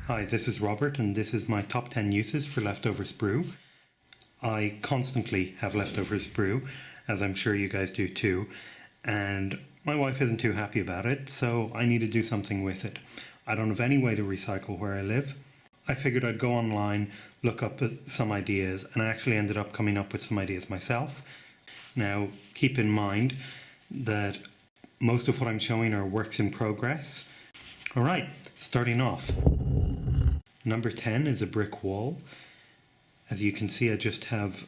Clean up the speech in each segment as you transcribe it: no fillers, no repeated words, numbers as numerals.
Hi, this is Robert and this is my top 10 uses for leftover sprue. I constantly have leftover sprue, as I'm sure you guys do too, and my wife isn't too happy about it, so I need to do something with it. I don't have any way to recycle where I live. I figured I'd go online, look up some ideas, and I actually ended up coming up with some ideas myself. Now, keep in mind that most of what I'm showing are works in progress. Alright, starting off. Number 10 is a brick wall. As you can see, I just have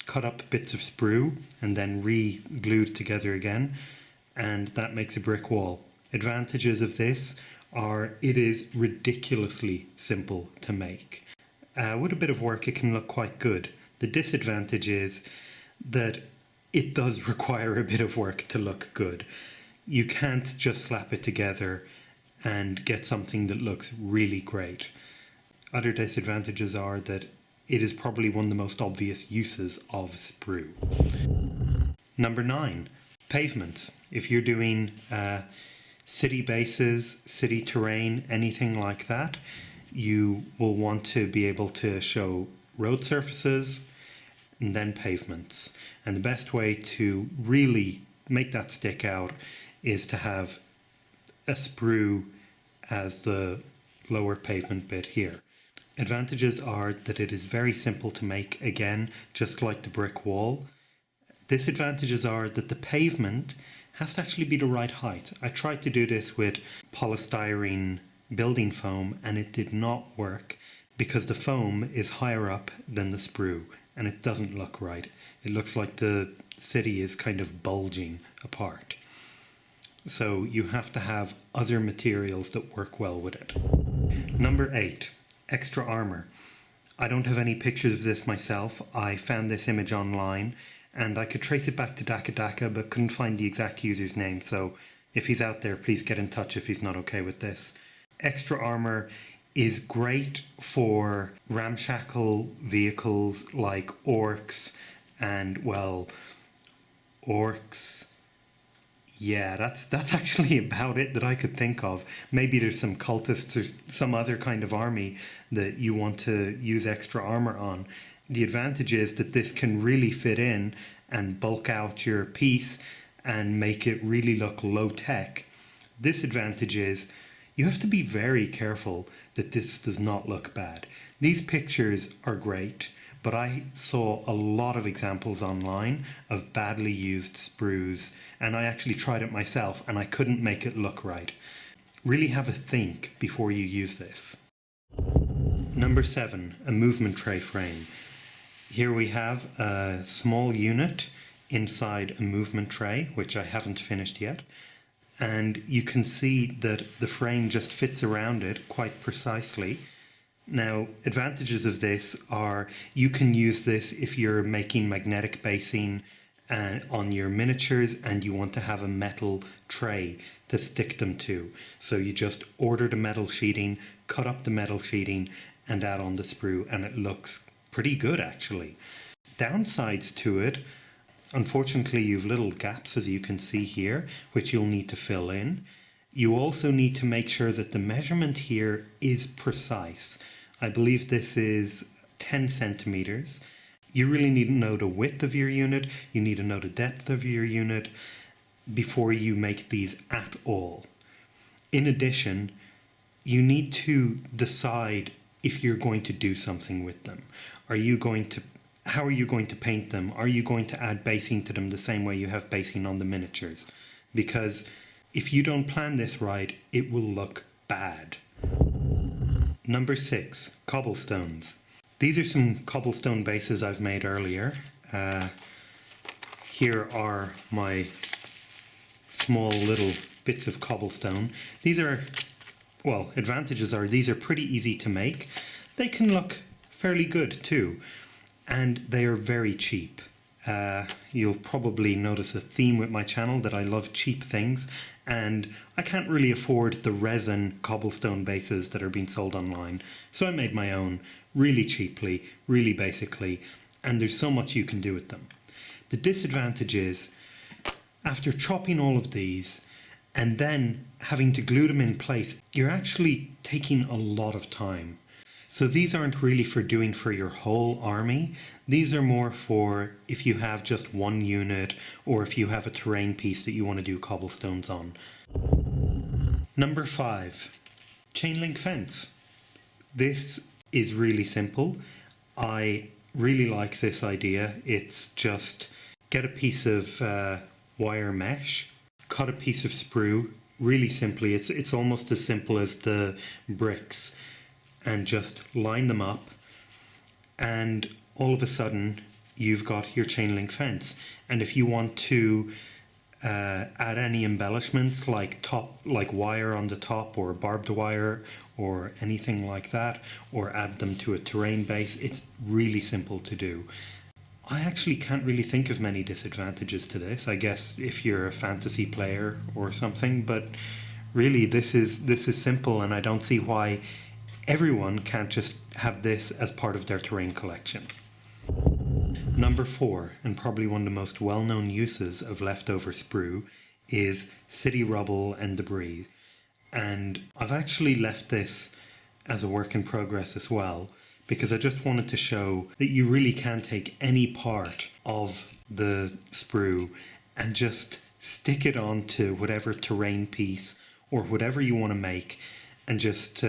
cut up bits of sprue and then re-glued together again, and that makes a brick wall. Advantages of this are it is ridiculously simple to make. With a bit of work it can look quite good. The disadvantage is that it does require a bit of work to look good. You can't just slap it together and get something that looks really great. Other disadvantages are that it is probably one of the most obvious uses of sprue. Number 9, pavements. If you're doing city bases, city terrain, anything like that, you will want to be able to show road surfaces and then pavements. And the best way to really make that stick out is to have a sprue as the lower pavement bit here. Advantages are that it is very simple to make, again, just like the brick wall. Disadvantages are that the pavement has to actually be the right height. I tried to do this with polystyrene building foam and it did not work because the foam is higher up than the sprue and it doesn't look right. It looks like the city is kind of bulging apart. So you have to have other materials that work well with it. Number 8, extra armor. I don't have any pictures of this myself. I found this image online and I could trace it back to Daka but couldn't find the exact user's name, so if he's out there, please get in touch if he's not okay with this. Extra armor is great for ramshackle vehicles like orcs and, well, orcs. Yeah, that's actually about it that I could think of. Maybe there's some cultists or some other kind of army that you want to use extra armor on. The advantage is that this can really fit in and bulk out your piece and make it really look low tech. Disadvantage is you have to be very careful that this does not look bad. These pictures are great, but I saw a lot of examples online of badly used sprues, and I actually tried it myself and I couldn't make it look right. Really have a think before you use this. Number 7, a movement tray frame. Here we have a small unit inside a movement tray, which I haven't finished yet. And you can see that the frame just fits around it quite precisely. Now, advantages of this are you can use this if you're making magnetic basing on your miniatures and you want to have a metal tray to stick them to. So you just order the metal sheeting, cut up the metal sheeting and add on the sprue, and it looks pretty good actually. Downsides to it, unfortunately you have little gaps as you can see here, which you'll need to fill in. You also need to make sure that the measurement here is precise. I believe this is 10 centimeters. You really need to know the width of your unit, you need to know the depth of your unit before you make these at all. In addition, you need to decide if you're going to do something with them. How are you going to paint them? Are you going to add basing to them the same way you have basing on the miniatures? Because if you don't plan this right, it will look bad. Number 6, cobblestones. These are some cobblestone bases I've made earlier. Here are my small little bits of cobblestone. These are, well, advantages are these are pretty easy to make. They can look fairly good too, and they are very cheap. You'll probably notice a theme with my channel that I love cheap things, and I can't really afford the resin cobblestone bases that are being sold online, so I made my own really cheaply, really basically, and there's so much you can do with them. The disadvantage is, after chopping all of these and then having to glue them in place, you're actually taking a lot of time. So these aren't really for doing for your whole army. These are more for if you have just one unit or if you have a terrain piece that you want to do cobblestones on. Number 5, Chainlink Fence. This is really simple. I really like this idea. It's just get a piece of wire mesh, cut a piece of sprue, really simply. It's almost as simple as the bricks, and just line them up, and all of a sudden you've got your chain link fence. And if you want to add any embellishments like wire on the top or barbed wire or anything like that, or add them to a terrain base, it's really simple to do. I actually can't really think of many disadvantages to this. I guess if you're a fantasy player or something, but really this is simple, and I don't see why everyone can't just have this as part of their terrain collection. Number 4, and probably one of the most well-known uses of leftover sprue, is city rubble and debris. And I've actually left this as a work in progress as well, because I just wanted to show that you really can take any part of the sprue and just stick it onto whatever terrain piece or whatever you want to make, and just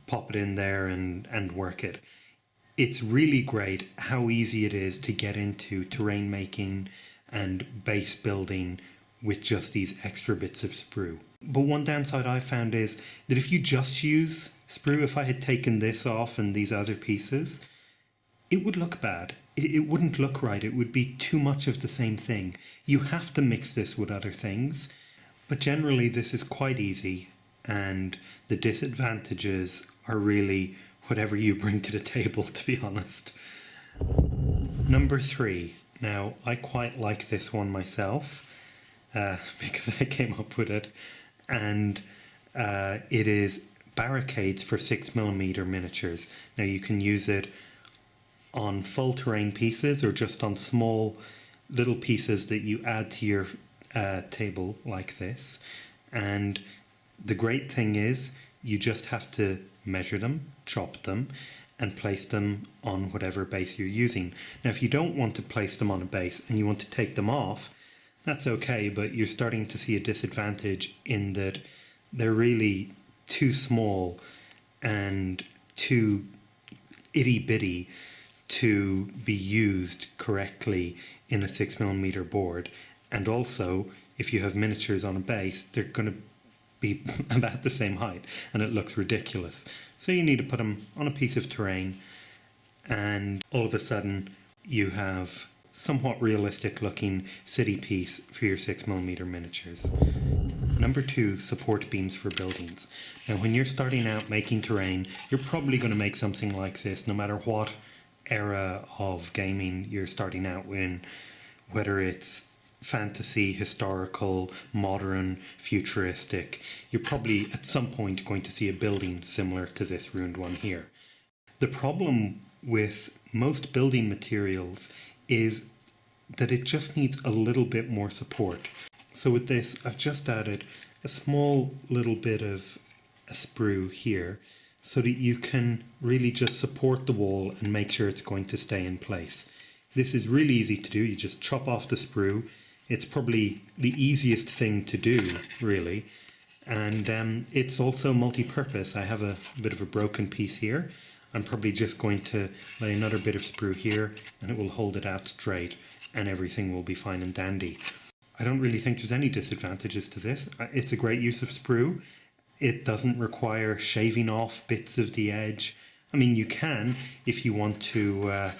pop it in there and work it. It's really great how easy it is to get into terrain making and base building with just these extra bits of sprue. But one downside I found is that if you just use sprue, if I had taken this off and these other pieces, it would look bad. It wouldn't look right. It would be too much of the same thing. You have to mix this with other things, but generally this is quite easy, and the disadvantages are really whatever you bring to the table, to be honest. Number 3. Now, I quite like this one myself because I came up with it, and it is barricades for 6mm miniatures. Now, you can use it on full terrain pieces or just on small little pieces that you add to your table like this. And the great thing is you just have to measure them, chop them, and place them on whatever base you're using. Now, if you don't want to place them on a base and you want to take them off, that's okay, but you're starting to see a disadvantage in that they're really too small and too itty-bitty to be used correctly in a 6mm board. And also, if you have miniatures on a base, they're going to be about the same height, and it looks ridiculous. So you need to put them on a piece of terrain, and all of a sudden you have somewhat realistic looking city piece for your 6mm miniatures. Number 2, support beams for buildings. Now, when you're starting out making terrain, you're probably going to make something like this no matter what era of gaming you're starting out in, whether it's fantasy, historical, modern, futuristic. You're probably at some point going to see a building similar to this ruined one here. The problem with most building materials is that it just needs a little bit more support. So with this, I've just added a small little bit of a sprue here so that you can really just support the wall and make sure it's going to stay in place. This is really easy to do. You just chop off the sprue. It's probably the easiest thing to do, really. And it's also multi-purpose. I have a bit of a broken piece here. I'm probably just going to lay another bit of sprue here, and it will hold it out straight, and everything will be fine and dandy. I don't really think there's any disadvantages to this. It's a great use of sprue. It doesn't require shaving off bits of the edge. I mean, you can if you want to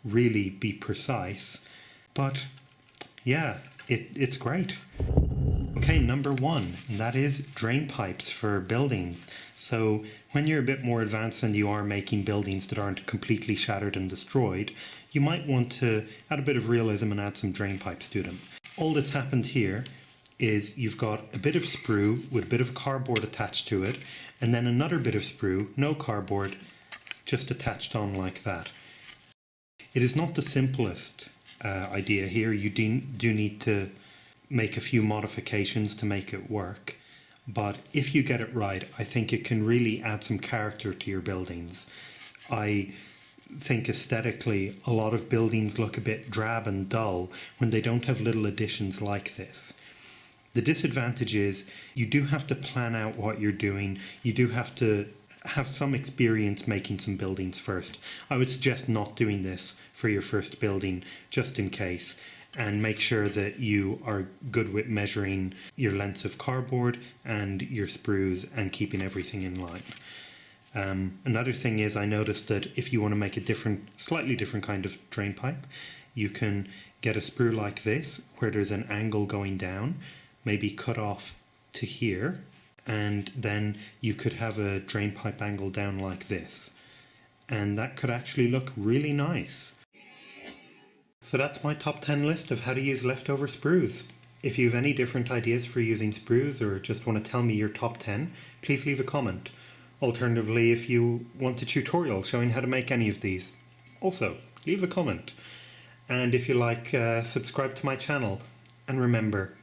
really be precise, but yeah, it's great. Okay, number 1, and that is drain pipes for buildings. So when you're a bit more advanced and you are making buildings that aren't completely shattered and destroyed, you might want to add a bit of realism and add some drain pipes to them. All that's happened here is you've got a bit of sprue with a bit of cardboard attached to it, and then another bit of sprue, no cardboard, just attached on like that. It is not the simplest idea here. You do need to make a few modifications to make it work. But if you get it right, I think it can really add some character to your buildings. I think aesthetically, a lot of buildings look a bit drab and dull when they don't have little additions like this. The disadvantage is you do have to plan out what you're doing. You do have to have some experience making some buildings first. I would suggest not doing this for your first building, just in case, and make sure that you are good with measuring your lengths of cardboard and your sprues and keeping everything in line. Another thing is, I noticed that if you want to make a slightly different kind of drain pipe, you can get a sprue like this where there's an angle going down, maybe cut off to here, and then you could have a drain pipe angle down like this, and that could actually look really nice. So that's my top 10 list of how to use leftover sprues. If you have any different ideas for using sprues or just want to tell me your top 10, please leave a comment. Alternatively, if you want a tutorial showing how to make any of these, also leave a comment. And if you like, subscribe to my channel. And remember,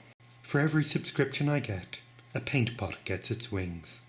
for every subscription I get, a paint pot gets its wings.